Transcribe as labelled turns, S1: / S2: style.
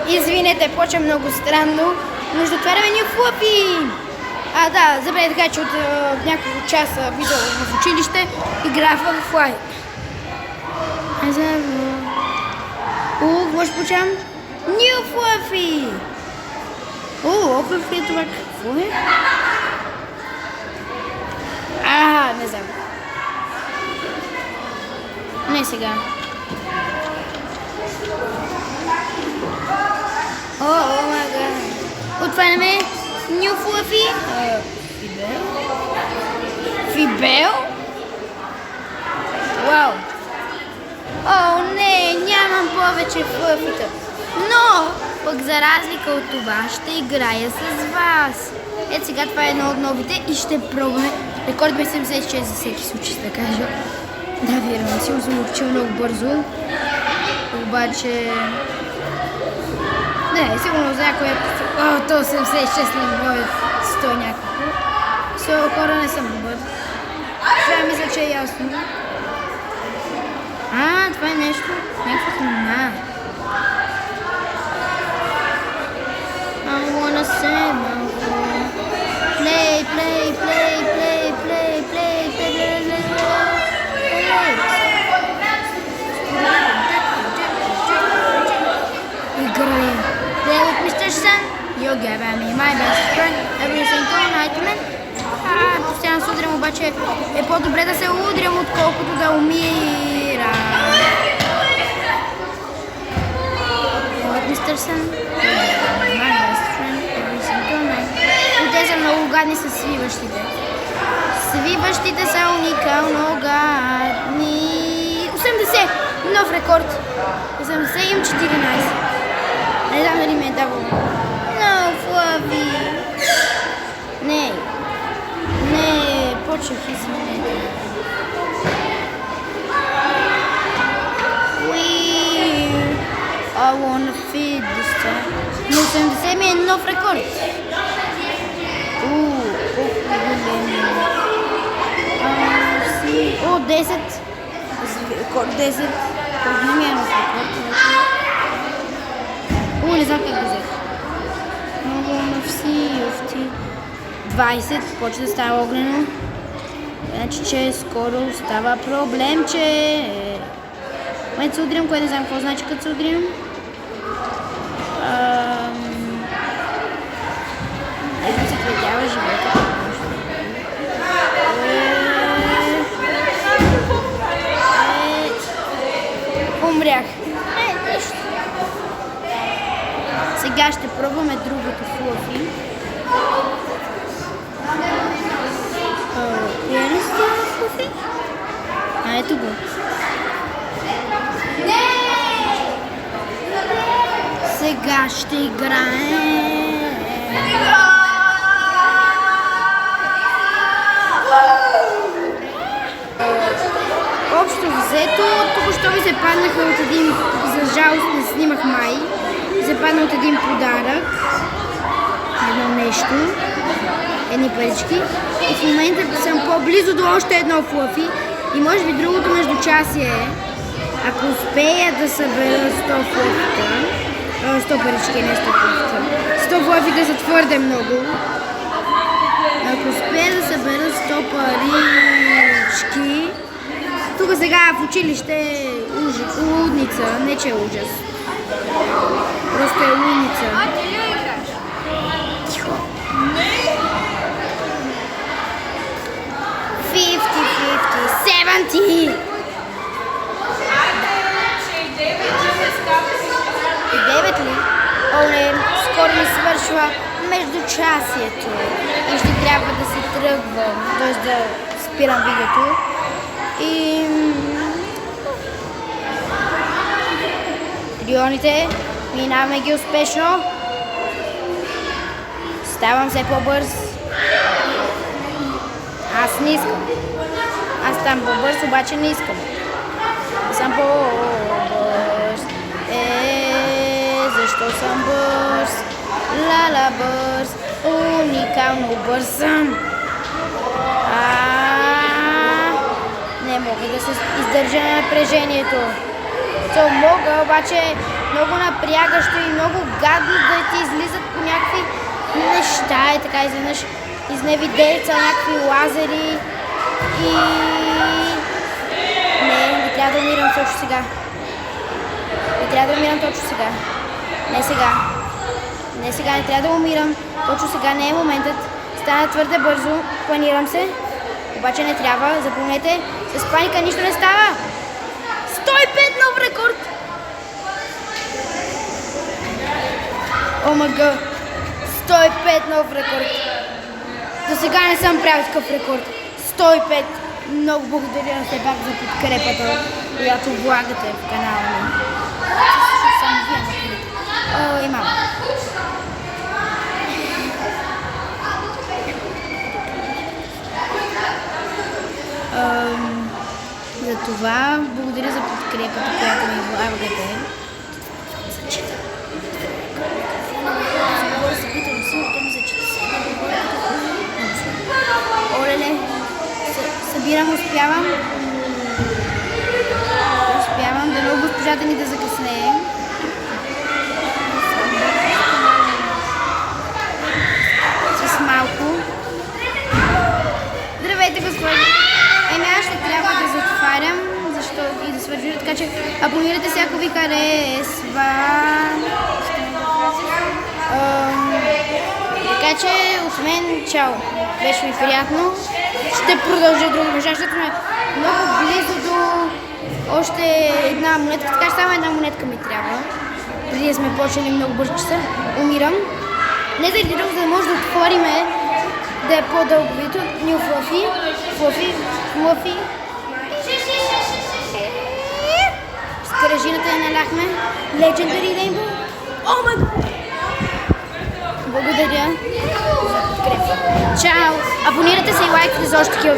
S1: Извинете, почва много странно, но ще отваряме ни Флъфи! Да, забравя така, че от няколко часа видео в училище игра в Флай. Какво ще получавам? New Fluffy! Флъфи е това какво е? Не знам. Не сега. Мага. Отваряме New Fluffy. Фибел? Вау! Не, нямам повече флъфита. Но, пък за разлика от това, ще играя с вас. Ето сега това е едно от новите и ще пробваме. Рекорд бе 76 за всеки случай, да кажа. Да, вярвам, сигурно съм учил много бързо. Обаче... Не, сигурно за някой е... то 76 на моят 100 някакво. Все хора не съм добър. Това мисля, че е ясно. Това е нещо. Някаква храна. I wanna say my word. Play, play, play, play, play, play, play, play, Играя. Play with Mr. Sun. You gave me my best friend. Every single night, man. Постоянно се удрям, обаче е по-добре да се удрям, отколкото да умира. Мистер Сън, my best friend, every single night. Но те са много гадни с свиващите. Свиващите са уникално гадни. 80! Нов рекорд. 80 им 14. Не знам дали ме е давало. No, Fluffy. Не, почнах, извинете. I wanna feed this time. Но 80 ми е нов рекорд. О, 10. Рекорд 10. Не ми е нов рекорд. Не знам как го взех. I wanna see 20. Почва да става огнено. Значи, че скоро става проблем, че... Момент се удрям, кое не знам какво значи като се удрям. Да се кветява живота. Умрях. Нищо. Сега ще пробваме другото Флъфи. Не става Флъфи? Ето го. Сега ще играем. Общо взето, току-що ми се паднаха от един, за жалост не снимах май, се падна от един подарък, едно нещо, едни парички и в момента съм по-близо до още едно Флъфи и може би другото междучасие е, ако успея да събера 100 флъфита, 100 парички, не 100 флъфита, 100 флъфита са твърде много, ако успея да събера 100 парички, тук сега в училище е лудница, не че е ужас, просто е лудница. Тихо. 50, 50, 70! 9 ли? Не, скоро ми свършва междучасието и ще трябва да се тръгвам, т.е. да спирам видеото. И... трилионите, минаваме ги успешно. Ставам все по-бърз. Аз не искам. Аз ставам по-бърз, обаче не искам. Съм по-бърз. Защо съм бърз? Лала бърз. Уникално бърз съм. Не мога да се издържа на напрежението. що мога, обаче много напрягащо и много гадно да ти излизат по някакви неща и така изведнъж изневидеца, някакви лазери и... Не трябва да умирам точно сега. Не трябва да умирам точно сега. Не сега. Не сега, не трябва да умирам. Точно сега не е моментът. Стана твърде бързо. Планирам се. Обаче не трябва. Запомнете, с паника нищо не става. 105 нов рекорд! О мага! 105 нов рекорд! До сега не съм правил такъв рекорд. 105! Много благодаря все пак за подкрепата, която влагате в канала ми. Само вие имам. За това благодаря за подкрепата, която ми влагате. Олеле, събирам, успявам. Да много госпожата ни да закъснее. С малко. Здравейте, господи! Аз ще трябва да затварям, защото и да свържа, така че абонирайте се, ако ви харесва. Така че от мен, чао! Беше ми приятно. Ще продължа друго неща, защото сме много близо до още една монетка, така че само една монетка ми трябва. Преди да сме почнали много бързо часа. Умирам. Не заради друго, за да може да отворим да е по-дълго видео. New Fluffy. С кръжината я наляхме. Legendary Rainbow. О май гад! Благодаря. Чао! Абонирайте се и лайкайте за още такива